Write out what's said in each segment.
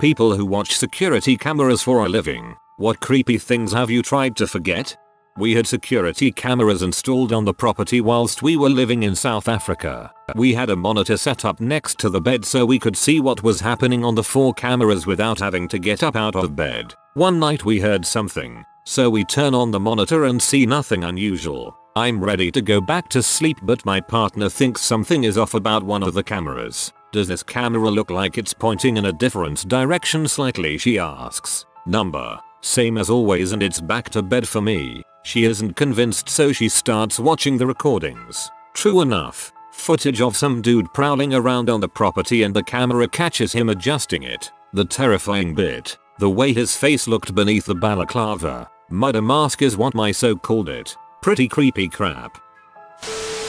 People who watch security cameras for a living, what creepy things have you tried to forget? We had security cameras installed on the property whilst we were living in South Africa. We had a monitor set up next to the bed so we could see what was happening on the 4 cameras without having to get up out of bed. One night we heard something, so we turn on the monitor and see nothing unusual. I'm ready to go back to sleep, but my partner thinks something is off about one of the cameras. Does this camera look like it's pointing in a different direction slightly, she asks. Number, same as always, and it's back to bed for me. She isn't convinced, so she starts watching the recordings. True enough, footage of some dude prowling around on the property, and the camera catches him adjusting it. The terrifying bit, the way his face looked beneath the balaclava. Murder mask is what my so called it. Pretty creepy crap.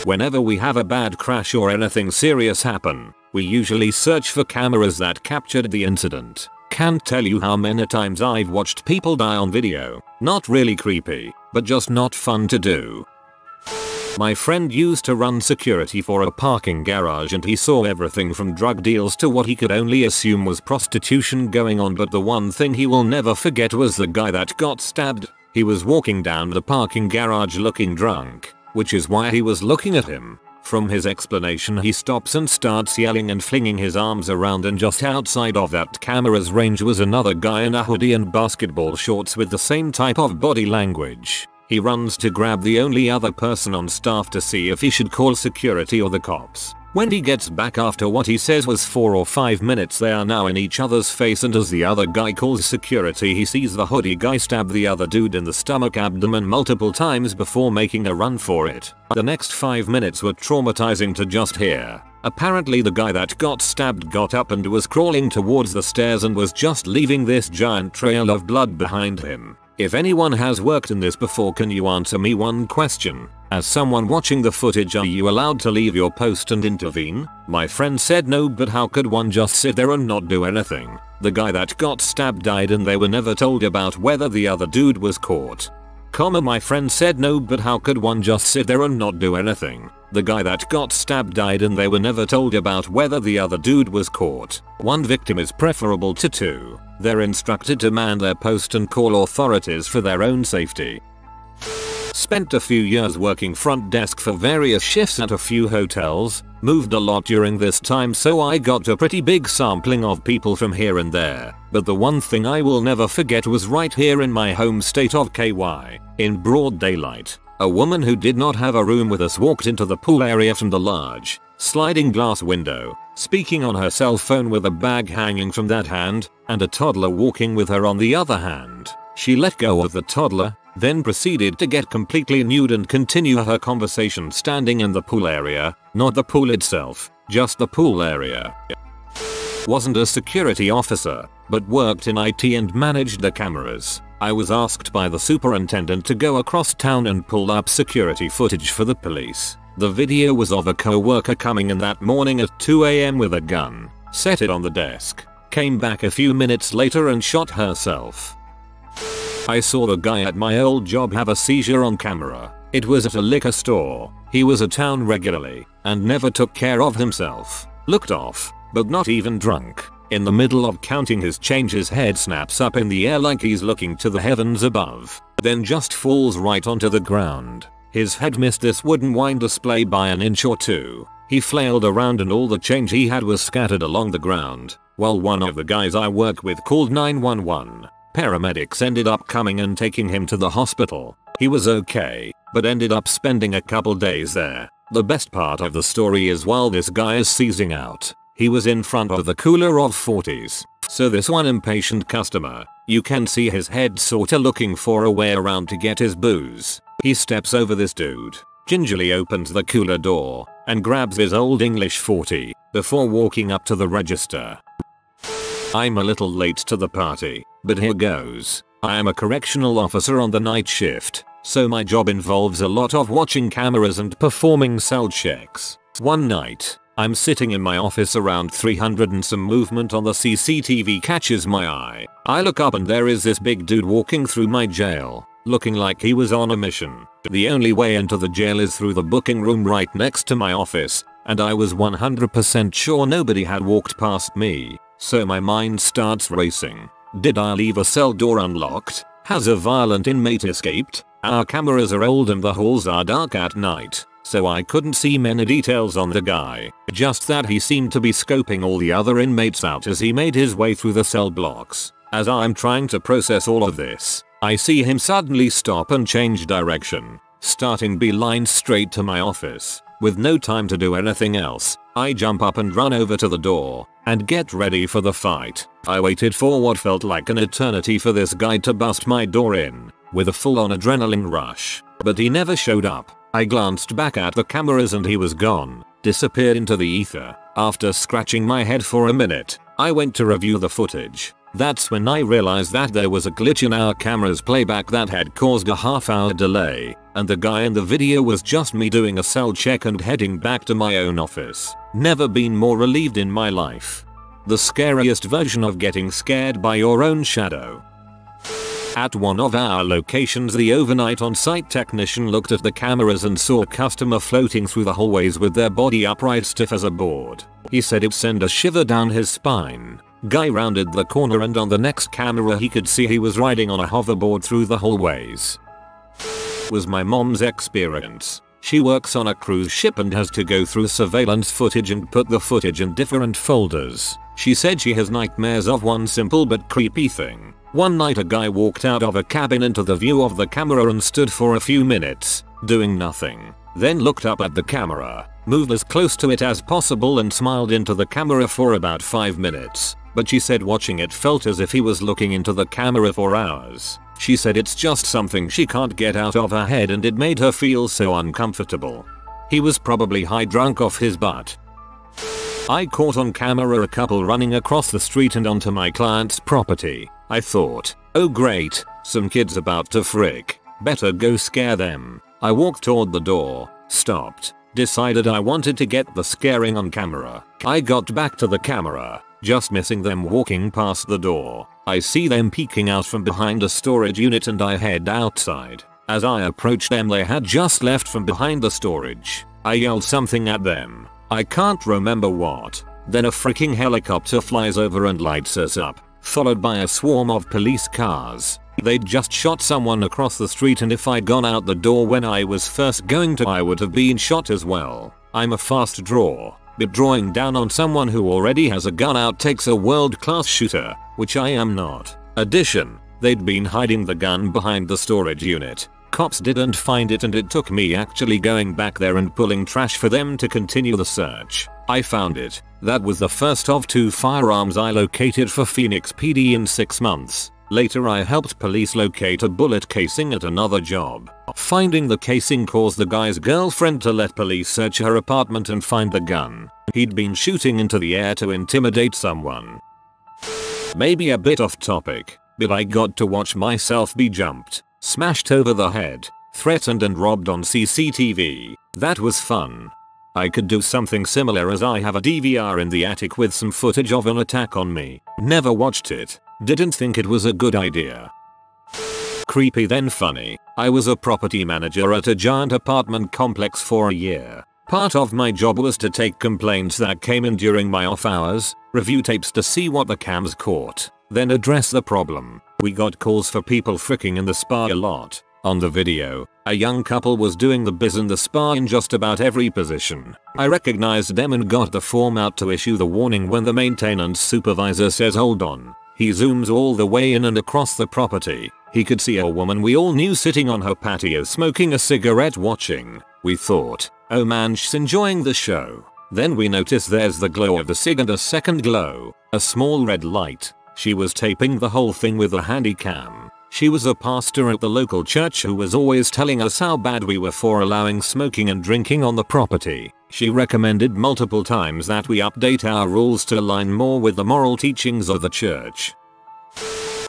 Whenever we have a bad crash or anything serious happen, we usually search for cameras that captured the incident. Can't tell you how many times I've watched people die on video. Not really creepy, but just not fun to do. My friend used to run security for a parking garage, and he saw everything from drug deals to what he could only assume was prostitution going on, but the one thing he will never forget was the guy that got stabbed. He was walking down the parking garage looking drunk, which is why he was looking at him. From his explanation, he stops and starts yelling and flinging his arms around, and just outside of that camera's range was another guy in a hoodie and basketball shorts with the same type of body language. He runs to grab the only other person on staff to see if he should call security or the cops. When he gets back after what he says was 4 or 5 minutes, they are now in each other's face, and as the other guy calls security, he sees the hoodie guy stab the other dude in the stomach abdomen multiple times before making a run for it. The next 5 minutes were traumatizing to just hear. Apparently the guy that got stabbed got up and was crawling towards the stairs and was just leaving this giant trail of blood behind him. If anyone has worked in this before, can you answer me one question? As someone watching the footage, are you allowed to leave your post and intervene? My friend said no, but how could one just sit there and not do anything? The guy that got stabbed died and they were never told about whether the other dude was caught. My friend said no, but how could one just sit there and not do anything? The guy that got stabbed died and they were never told about whether the other dude was caught. One victim is preferable to 2. They're instructed to man their post and call authorities for their own safety. Spent a few years working front desk for various shifts at a few hotels, moved a lot during this time, so I got a pretty big sampling of people from here and there. But the one thing I will never forget was right here in my home state of KY. In broad daylight, a woman who did not have a room with us walked into the pool area from the large, sliding glass window, speaking on her cell phone with a bag hanging from that hand, and a toddler walking with her on the other hand. She let go of the toddler, then proceeded to get completely nude and continue her conversation standing in the pool area, not the pool itself, just the pool area. Wasn't a security officer, but worked in IT and managed the cameras. I was asked by the superintendent to go across town and pull up security footage for the police. The video was of a co-worker coming in that morning at 2 AM with a gun, set it on the desk, came back a few minutes later and shot herself. I saw the guy at my old job have a seizure on camera. It was at a liquor store. He was a town regularly and never took care of himself. Looked off, but not even drunk. In the middle of counting his change, his head snaps up in the air like he's looking to the heavens above, then just falls right onto the ground. His head missed this wooden wine display by an inch or two. He flailed around and all the change he had was scattered along the ground. While one of the guys I work with called 911. Paramedics ended up coming and taking him to the hospital. He was okay, but ended up spending a couple days there. The best part of the story is while this guy is seizing out, he was in front of the cooler of 40s. So this one impatient customer, you can see his head sorta looking for a way around to get his booze. He steps over this dude, gingerly opens the cooler door, and grabs his old English 40 before walking up to the register. I'm a little late to the party, but here goes. I am a correctional officer on the night shift, so my job involves a lot of watching cameras and performing cell checks. One night, I'm sitting in my office around 300 and some movement on the CCTV catches my eye. I look up and there is this big dude walking through my jail, looking like he was on a mission. The only way into the jail is through the booking room right next to my office, and I was 100% sure nobody had walked past me. So my mind starts racing. Did I leave a cell door unlocked? Has a violent inmate escaped? Our cameras are old and the halls are dark at night, so I couldn't see many details on the guy. Just that he seemed to be scoping all the other inmates out as he made his way through the cell blocks. As I'm trying to process all of this, I see him suddenly stop and change direction, starting beeline straight to my office. With no time to do anything else, I jump up and run over to the door and get ready for the fight. I waited for what felt like an eternity for this guy to bust my door in, with a full-on adrenaline rush, but he never showed up. I glanced back at the cameras and he was gone, disappeared into the ether. After scratching my head for a minute, I went to review the footage. That's when I realized that there was a glitch in our camera's playback that had caused a half-hour delay, and the guy in the video was just me doing a cell check and heading back to my own office. Never been more relieved in my life. The scariest version of getting scared by your own shadow. At one of our locations, the overnight on-site technician looked at the cameras and saw a customer floating through the hallways with their body upright stiff as a board. He said it sent a shiver down his spine. Guy rounded the corner and on the next camera he could see he was riding on a hoverboard through the hallways. Was my mom's experience. She works on a cruise ship and has to go through surveillance footage and put the footage in different folders. She said she has nightmares of one simple but creepy thing. One night a guy walked out of a cabin into the view of the camera and stood for a few minutes, doing nothing. Then looked up at the camera, moved as close to it as possible and smiled into the camera for about 5 minutes. But she said watching it felt as if he was looking into the camera for hours. She said it's just something she can't get out of her head and it made her feel so uncomfortable. He was probably high drunk off his butt. I caught on camera a couple running across the street and onto my client's property. I thought, oh great, some kids about to frick. Better go scare them. I walked toward the door, stopped, decided I wanted to get the scaring on camera. I got back to the camera, just missing them walking past the door. I see them peeking out from behind a storage unit and I head outside. As I approached them they had just left from behind the storage. I yelled something at them. I can't remember what. Then a freaking helicopter flies over and lights us up, followed by a swarm of police cars. They'd just shot someone across the street and if I'd gone out the door when I was first going to I would have been shot as well. I'm a fast draw, but drawing down on someone who already has a gun out takes a world-class shooter, which I am not. Addition, they'd been hiding the gun behind the storage unit. Cops didn't find it and it took me actually going back there and pulling trash for them to continue the search. I found it. That was the first of 2 firearms I located for Phoenix PD in 6 months. Later I helped police locate a bullet casing at another job. Finding the casing caused the guy's girlfriend to let police search her apartment and find the gun. He'd been shooting into the air to intimidate someone. Maybe a bit off topic, but I got to watch myself be jumped, smashed over the head, threatened and robbed on CCTV. That was fun. I could do something similar as I have a DVR in the attic with some footage of an attack on me. Never watched it. Didn't think it was a good idea. Creepy then funny. I was a property manager at a giant apartment complex for a year. Part of my job was to take complaints that came in during my off hours, review tapes to see what the cams caught, then address the problem. We got calls for people fricking in the spa a lot. On the video, a young couple was doing the biz in the spa in just about every position. I recognized them and got the form out to issue the warning when the maintenance supervisor says hold on. He zooms all the way in and across the property. He could see a woman we all knew sitting on her patio smoking a cigarette watching. We thought, oh man, she's enjoying the show. Then we notice there's the glow of the cig and a second glow, a small red light. She was taping the whole thing with a handy cam. She was a pastor at the local church who was always telling us how bad we were for allowing smoking and drinking on the property. She recommended multiple times that we update our rules to align more with the moral teachings of the church.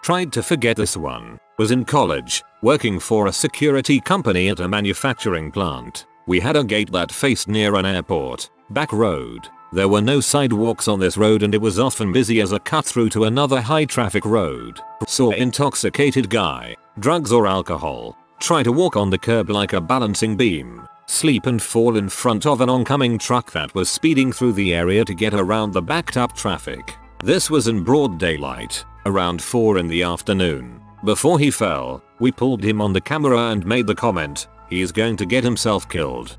Tried to forget this one. Was in college, working for a security company at a manufacturing plant. We had a gate that faced near an airport. Back road. There were no sidewalks on this road and it was often busy as a cut through to another high traffic road. Saw intoxicated guy, drugs or alcohol, try to walk on the curb like a balancing beam, sleep and fall in front of an oncoming truck that was speeding through the area to get around the backed up traffic. This was in broad daylight, around 4 in the afternoon. Before he fell, we pulled him on the camera and made the comment, "He's going to get himself killed."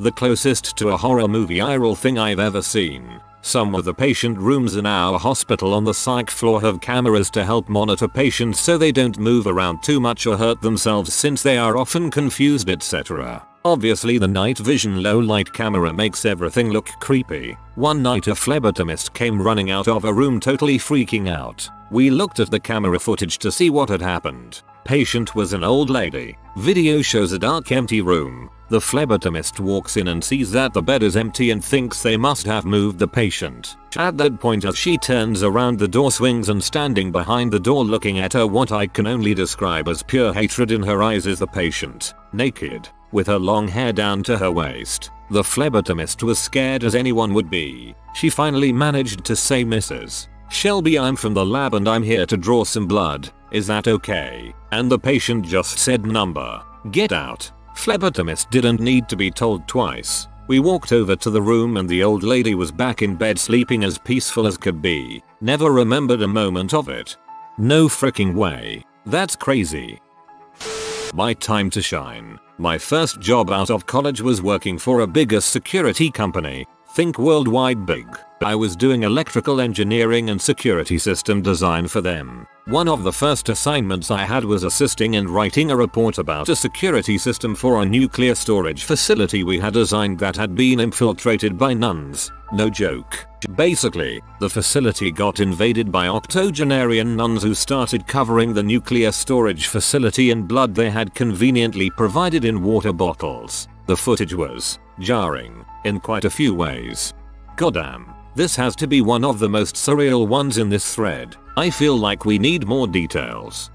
The closest to a horror movie IRL thing I've ever seen. Some of the patient rooms in our hospital on the psych floor have cameras to help monitor patients so they don't move around too much or hurt themselves since they are often confused, etc. Obviously the night vision low light camera makes everything look creepy. One night a phlebotomist came running out of a room totally freaking out. We looked at the camera footage to see what had happened. Patient was an old lady. Video shows a dark empty room. The phlebotomist walks in and sees that the bed is empty and thinks they must have moved the patient. At that point as she turns around the door swings and standing behind the door looking at her what I can only describe as pure hatred in her eyes is the patient, naked, with her long hair down to her waist. The phlebotomist was scared as anyone would be. She finally managed to say, "Mrs. Shelby, I'm from the lab and I'm here to draw some blood. Is that okay?" And the patient just said, "Number. Get out." Phlebotomist didn't need to be told twice. We walked over to the room and the old lady was back in bed sleeping as peaceful as could be. Never remembered a moment of it. No freaking way. That's crazy. My time to shine. My first job out of college was working for a bigger security company. Think worldwide big. I was doing electrical engineering and security system design for them. One of the first assignments I had was assisting in writing a report about a security system for a nuclear storage facility we had designed that had been infiltrated by nuns. No joke. Basically, the facility got invaded by octogenarian nuns who started covering the nuclear storage facility in blood they had conveniently provided in water bottles. The footage was jarring in quite a few ways. Goddamn. This has to be one of the most surreal ones in this thread. I feel like we need more details.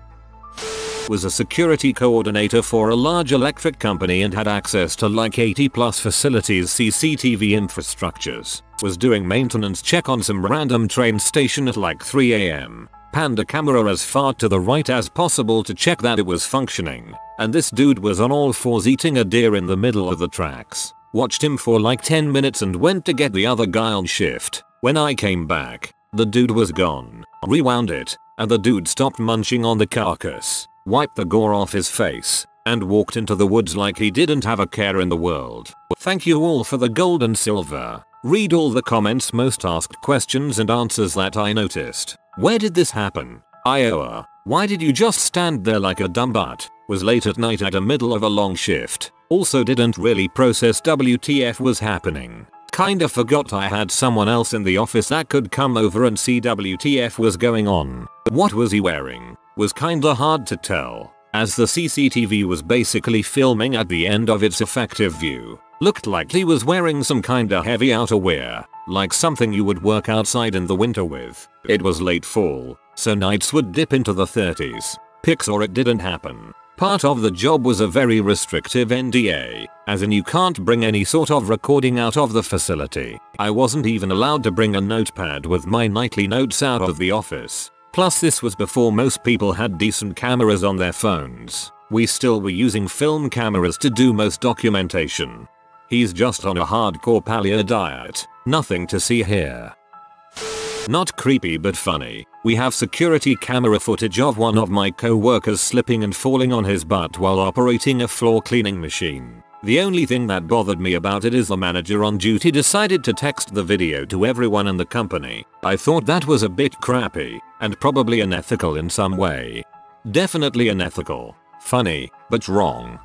Was a security coordinator for a large electric company and had access to like 80 plus facilities CCTV infrastructures. Was doing maintenance check on some random train station at like 3 AM. Panned a camera as far to the right as possible to check that it was functioning. And this dude was on all fours eating a deer in the middle of the tracks. Watched him for like 10 minutes and went to get the other guy on shift. When I came back, the dude was gone. Rewound it, and the dude stopped munching on the carcass, wiped the gore off his face, and walked into the woods like he didn't have a care in the world. Thank you all for the gold and silver. Read all the comments, most asked questions and answers that I noticed. Where did this happen? Iowa. Why did you just stand there like a dumb butt? Was late at night at the middle of a long shift. Also didn't really process WTF was happening. Kinda forgot I had someone else in the office that could come over and see WTF was going on. What was he wearing? Was kinda hard to tell, as the CCTV was basically filming at the end of its effective view. Looked like he was wearing some kinda heavy outerwear, like something you would work outside in the winter with. It was late fall, so nights would dip into the 30s. Pics or it didn't happen. Part of the job was a very restrictive NDA, as in you can't bring any sort of recording out of the facility. I wasn't even allowed to bring a notepad with my nightly notes out of the office. Plus this was before most people had decent cameras on their phones. We still were using film cameras to do most documentation. He's just on a hardcore paleo diet. Nothing to see here. Not creepy but funny. We have security camera footage of one of my co-workers slipping and falling on his butt while operating a floor cleaning machine. The only thing that bothered me about it is the manager on duty decided to text the video to everyone in the company. I thought that was a bit crappy, and probably unethical in some way. Definitely unethical. Funny, but wrong.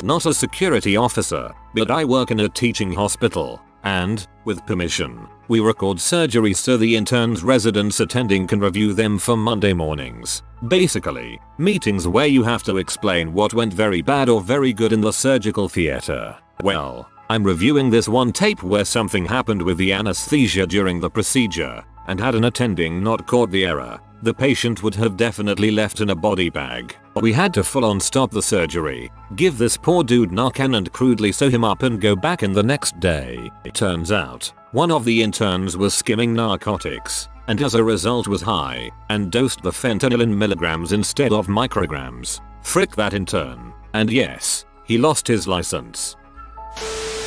Not a security officer, but I work in a teaching hospital. And, with permission, we record surgeries so the interns residents attending can review them for Monday mornings. Basically, meetings where you have to explain what went very bad or very good in the surgical theater. Well, I'm reviewing this one tape where something happened with the anesthesia during the procedure, and had an attending not caught the error, the patient would have definitely left in a body bag. We had to full on stop the surgery, give this poor dude Narcan and crudely sew him up and go back in the next day. It turns out, one of the interns was skimming narcotics, and as a result was high, and dosed the fentanyl in milligrams instead of micrograms. Frick that intern. And yes, he lost his license.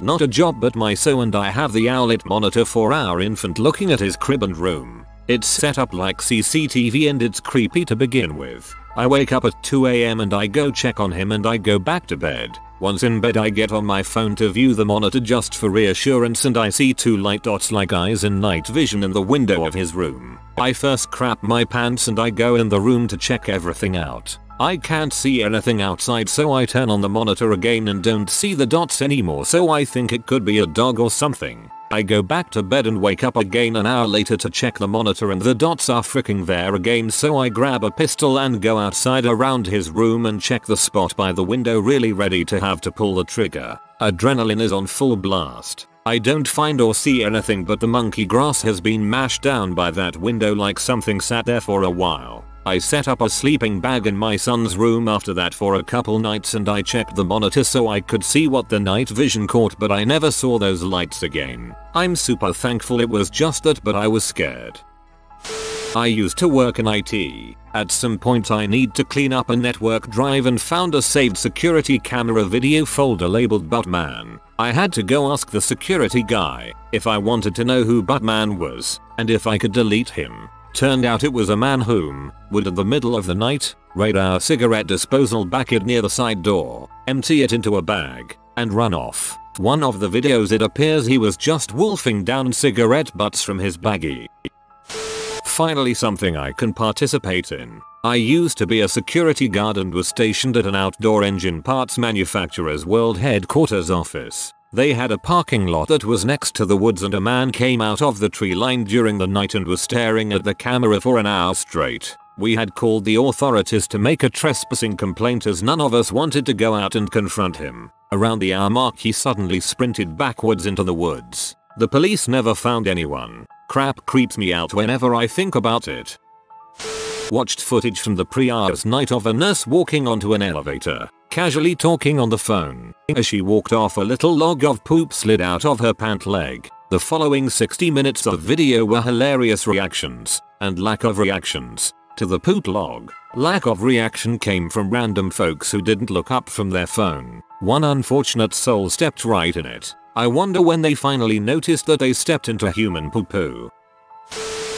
Not a job, but my so and I have the owlet monitor for our infant looking at his crib and room. It's set up like CCTV and it's creepy to begin with. I wake up at 2 AM and I go check on him and I go back to bed. Once in bed I get on my phone to view the monitor just for reassurance and I see 2 light dots like eyes in night vision in the window of his room. I first crap my pants and I go in the room to check everything out. I can't see anything outside, so I turn on the monitor again and don't see the dots anymore, so I think it could be a dog or something. I go back to bed and wake up again an hour later to check the monitor and the dots are freaking there again, so I grab a pistol and go outside around his room and check the spot by the window, really ready to have to pull the trigger. Adrenaline is on full blast. I don't find or see anything, but the monkey grass has been mashed down by that window like something sat there for a while. I set up a sleeping bag in my son's room after that for a couple nights and I checked the monitor so I could see what the night vision caught, but I never saw those lights again. I'm super thankful it was just that, but I was scared. I used to work in IT. At some point I need to clean up a network drive and found a saved security camera video folder labeled Buttman. I had to go ask the security guy if I wanted to know who Buttman was and if I could delete him. Turned out it was a man whom would in the middle of the night raid our cigarette disposal bucket near the side door, empty it into a bag, and run off. One of the videos it appears he was just wolfing down cigarette butts from his baggie. Finally, something I can participate in. I used to be a security guard and was stationed at an outdoor engine parts manufacturer's world headquarters office. They had a parking lot that was next to the woods and a man came out of the tree line during the night and was staring at the camera for an hour straight. We had called the authorities to make a trespassing complaint as none of us wanted to go out and confront him. Around the hour mark he suddenly sprinted backwards into the woods. The police never found anyone. Crap creeps me out whenever I think about it. Watched footage from the previous night of a nurse walking onto an elevator, casually talking on the phone. As she walked off, a little log of poop slid out of her pant leg. The following 60 minutes of video were hilarious reactions and lack of reactions to the poop log. Lack of reaction came from random folks who didn't look up from their phone. One unfortunate soul stepped right in it. I wonder when they finally noticed that they stepped into human poo-poo.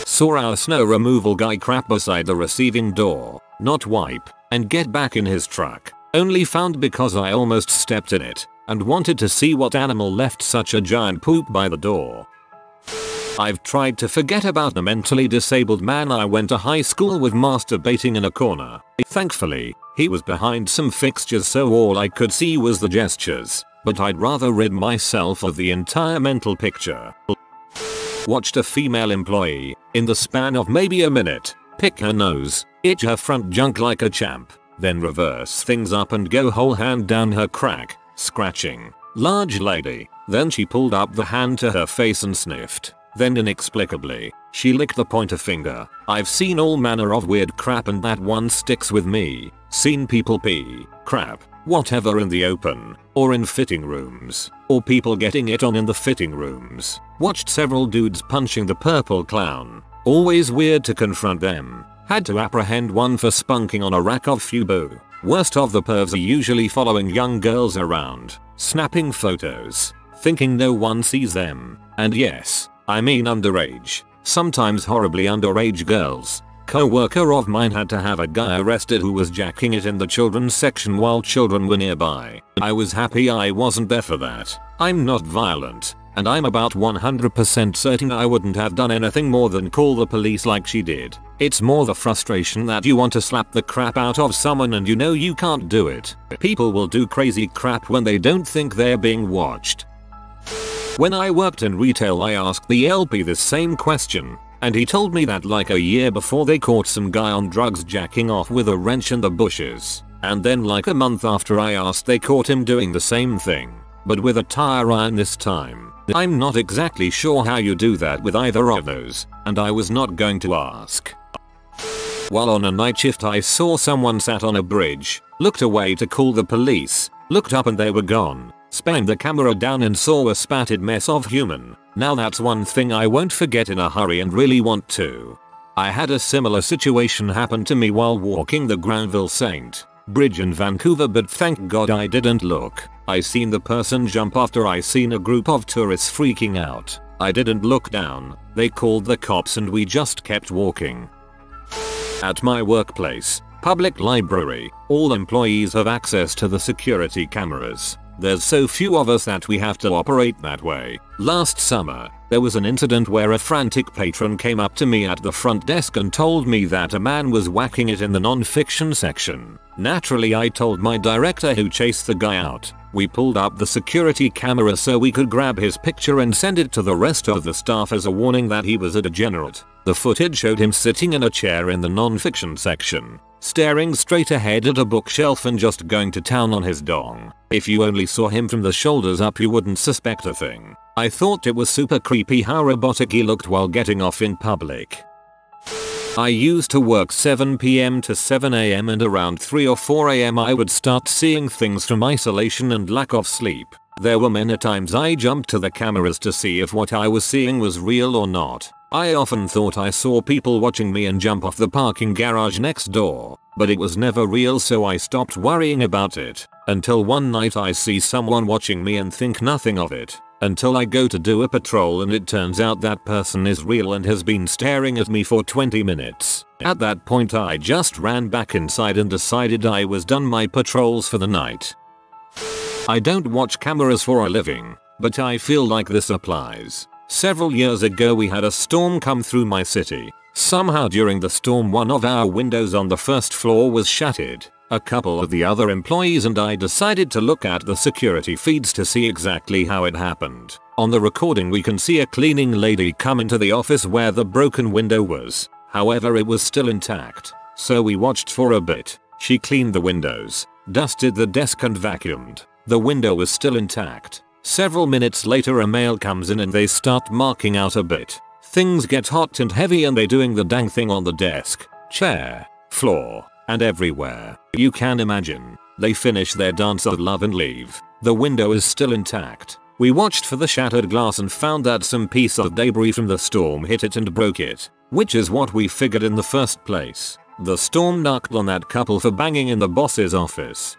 Saw our snow removal guy crap beside the receiving door, not wipe, and get back in his truck. Only found because I almost stepped in it and wanted to see what animal left such a giant poop by the door. I've tried to forget about the mentally disabled man I went to high school with masturbating in a corner. Thankfully, he was behind some fixtures so all I could see was the gestures, but I'd rather rid myself of the entire mental picture. Watched a female employee, in the span of maybe a minute, pick her nose, itch her front junk like a champ, then reverse things up and go whole hand down her crack, scratching. Large lady. Then she pulled up the hand to her face and sniffed. Then inexplicably, she licked the pointer finger. I've seen all manner of weird crap and that one sticks with me. Seen people pee, crap, whatever in the open, or in fitting rooms, or people getting it on in the fitting rooms. Watched several dudes punching the purple clown. Always weird to confront them. Had to apprehend one for spunking on a rack of Fubu. Worst of the pervs are usually following young girls around, snapping photos, thinking no one sees them. And yes, I mean underage, sometimes horribly underage girls. Co-worker of mine had to have a guy arrested who was jacking it in the children's section while children were nearby. I was happy I wasn't there for that. I'm not violent, and I'm about 100% certain I wouldn't have done anything more than call the police like she did. It's more the frustration that you want to slap the crap out of someone and you know you can't do it. People will do crazy crap when they don't think they're being watched. When I worked in retail I asked the LP this same question, and he told me that like a year before they caught some guy on drugs jacking off with a wrench in the bushes. And then like a month after I asked they caught him doing the same thing, but with a tire iron this time. I'm not exactly sure how you do that with either of those, and I was not going to ask. While on a night shift I saw someone sat on a bridge, looked away to call the police, looked up and they were gone. Spanned the camera down and saw a spattered mess of human. Now that's one thing I won't forget in a hurry and really want to. I had a similar situation happen to me while walking the Granville St. Bridge in Vancouver, but thank God I didn't look. I seen the person jump after I seen a group of tourists freaking out. I didn't look down. They called the cops and we just kept walking. At my workplace, public library, all employees have access to the security cameras. There's so few of us that we have to operate that way. Last summer, there was an incident where a frantic patron came up to me at the front desk and told me that a man was whacking it in the non-fiction section. Naturally, I told my director, who chased the guy out. We pulled up the security camera so we could grab his picture and send it to the rest of the staff as a warning that he was a degenerate. The footage showed him sitting in a chair in the non-fiction section, staring straight ahead at a bookshelf and just going to town on his dong. If you only saw him from the shoulders up, you wouldn't suspect a thing. I thought it was super creepy how robotic he looked while getting off in public. I used to work 7 PM to 7 AM and around 3 or 4 AM I would start seeing things from isolation and lack of sleep. There were many times I jumped to the cameras to see if what I was seeing was real or not. I often thought I saw people watching me and jump off the parking garage next door, but it was never real, so I stopped worrying about it. Until one night I see someone watching me and think nothing of it. Until I go to do a patrol and it turns out that person is real and has been staring at me for 20 minutes. At that point I just ran back inside and decided I was done my patrols for the night. I don't watch cameras for a living, but I feel like this applies. Several years ago we had a storm come through my city. Somehow during the storm one of our windows on the first floor was shattered. A couple of the other employees and I decided to look at the security feeds to see exactly how it happened. On the recording we can see a cleaning lady come into the office where the broken window was. However, it was still intact. So we watched for a bit. She cleaned the windows, dusted the desk and vacuumed. The window was still intact. Several minutes later a male comes in and they start marking out a bit. Things get hot and heavy and they doing the dang thing on the desk, chair, floor, and everywhere. You can imagine. They finish their dance of love and leave. The window is still intact. We watched for the shattered glass and found that some piece of debris from the storm hit it and broke it, which is what we figured in the first place. The storm knocked on that couple for banging in the boss's office.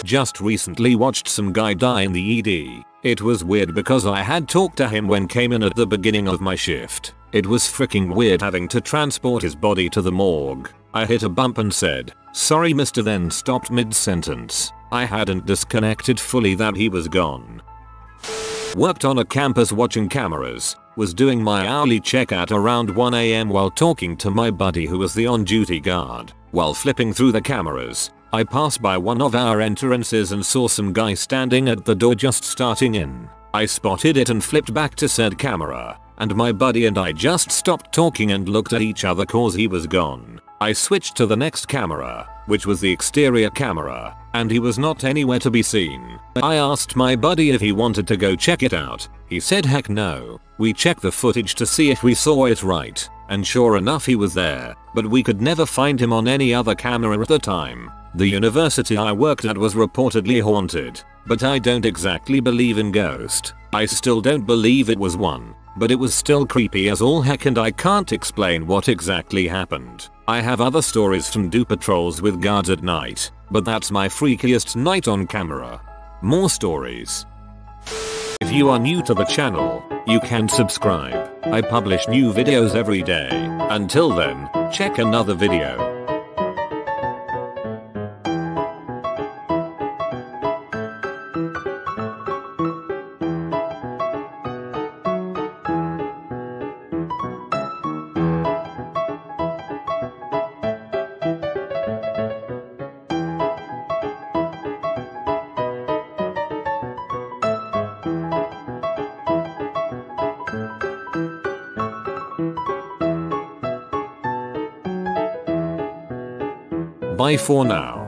Just recently watched some guy die in the ED. It was weird because I had talked to him when came in at the beginning of my shift. It was freaking weird having to transport his body to the morgue. I hit a bump and said, "Sorry mister," then stopped mid-sentence. I hadn't disconnected fully that he was gone. Worked on a campus watching cameras. Was doing my hourly check at around 1 AM while talking to my buddy who was the on-duty guard. While flipping through the cameras, I passed by one of our entrances and saw some guy standing at the door just starting in. I spotted it and flipped back to said camera, and my buddy and I just stopped talking and looked at each other cause he was gone. I switched to the next camera, which was the exterior camera, and he was not anywhere to be seen. I asked my buddy if he wanted to go check it out. He said heck no. We checked the footage to see if we saw it right, and sure enough he was there, but we could never find him on any other camera at the time. The university I worked at was reportedly haunted, but I don't exactly believe in ghosts. I still don't believe it was one, but it was still creepy as all heck and I can't explain what exactly happened. I have other stories from do patrols with guards at night, but that's my freakiest night on camera. More stories. If you are new to the channel, you can subscribe. I publish new videos every day. Until then, check another video. Bye for now.